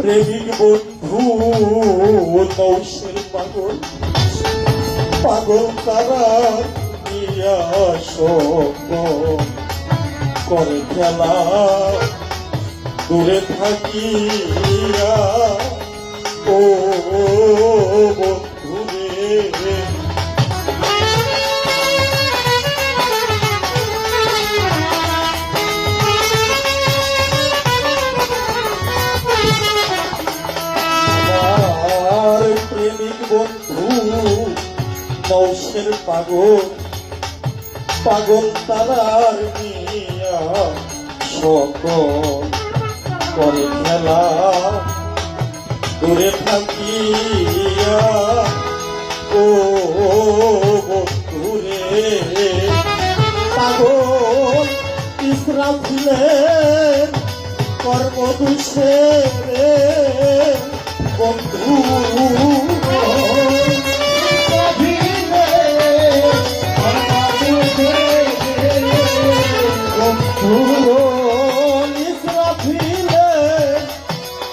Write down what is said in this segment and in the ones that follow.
প্রেমিক বন্ধু নৌসের পাগল পাগল তারা নিয়া শব্দ করে খেলা দূরে থাকিয়া ও বন্ধুরে বন্ধু নৌসের পাগল পাগল তারার নিয়া সকল করে খেলা দূরে থাকিয়া ও বন্ধুরে পাগল ইসরাফিলের কর্মদোষে বন্ধু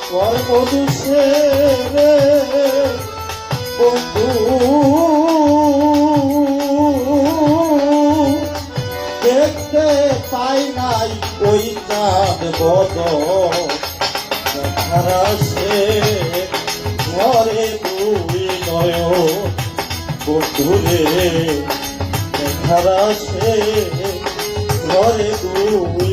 কর্মদোষে বন্ধু দেখতে পাই নাই ওই চাঁদ বদরা সে ঘরে দুই নয় বন্ধুরে দেখা সে ঘরে দুই